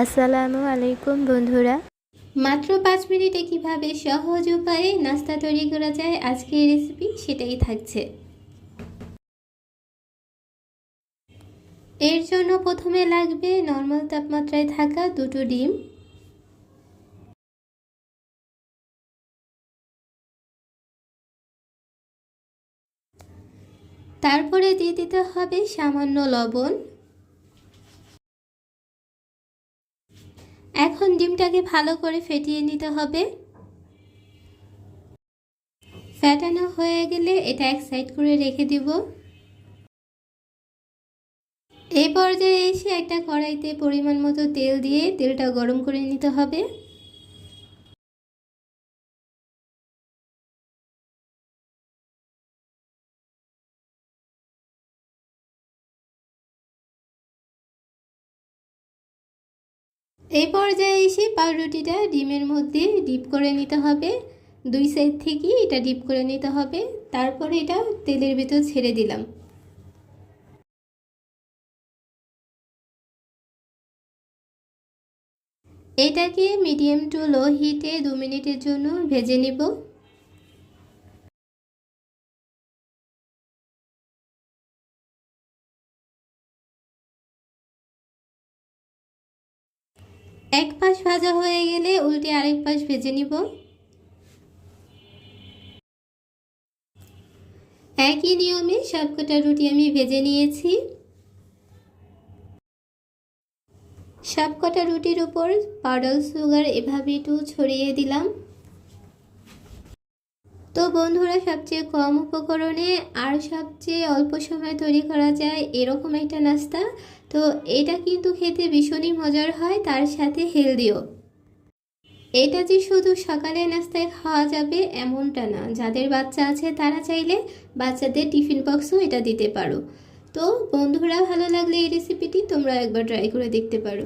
আসসালামু আলাইকুম বন্ধুরা। মাত্র 5 মিনিটে কিভাবে সহজ উপায়ে নাস্তা তৈরি করা যায় আজকের রেসিপি সেটাই থাকছে। এর জন্য প্রথমে লাগবে নরমাল তাপমাত্রায় থাকা 2টো ডিম, তারপরে দিয়ে দিতে হবে সামান্য লবণ। এখন ডিমটাকে ভালো করে ফেটিয়ে নিতে হবে। ফেটানো হয়ে গেলে এটা এক সাইড করে রেখে দিব। এই পর্যায়ে এসে একটা কড়াইতে পরিমাণ মতো তেল দিয়ে তেলটা গরম করে নিতে হবে। এই পর্যায়ে এসে পাউরুটিটা ডিমের মধ্যে ডিপ করে নিতে হবে। 2 সাইড থেকে এটা ডিপ করে নিতে হবে। তারপরে এটা তেলের ভিতর ছেড়ে দিলাম। এটাকে মিডিয়াম টু লো হিটে 2 মিনিটের জন্য ভেজে নিব। এক পাশ ভাজা হয়ে গেলে উল্টে আরেক পাশ ভেজে নিব। একই নিয়মে সবকটা রুটি আমি ভেজে নিয়েছি। সবকটা রুটির উপর পাউডার সুগার এভাবে একটু ছড়িয়ে দিলাম। তো বন্ধুরা, সবচেয়ে কম উপকরণে আর সবচেয়ে অল্প সময় তৈরি করা যায় এরকম একটা নাস্তা। তো এটা কিন্তু খেতে ভীষণই মজার হয়, তার সাথে হেলদিও। এটা যে শুধু সকালে নাস্তায় খাওয়া যাবে এমনটা না, যাদের বাচ্চা আছে তারা চাইলে বাচ্চাদের টিফিন বক্সও এটা দিতে পারো। তো বন্ধুরা, ভালো লাগলে এই রেসিপিটি তোমরা একবার ট্রাই করে দেখতে পারো।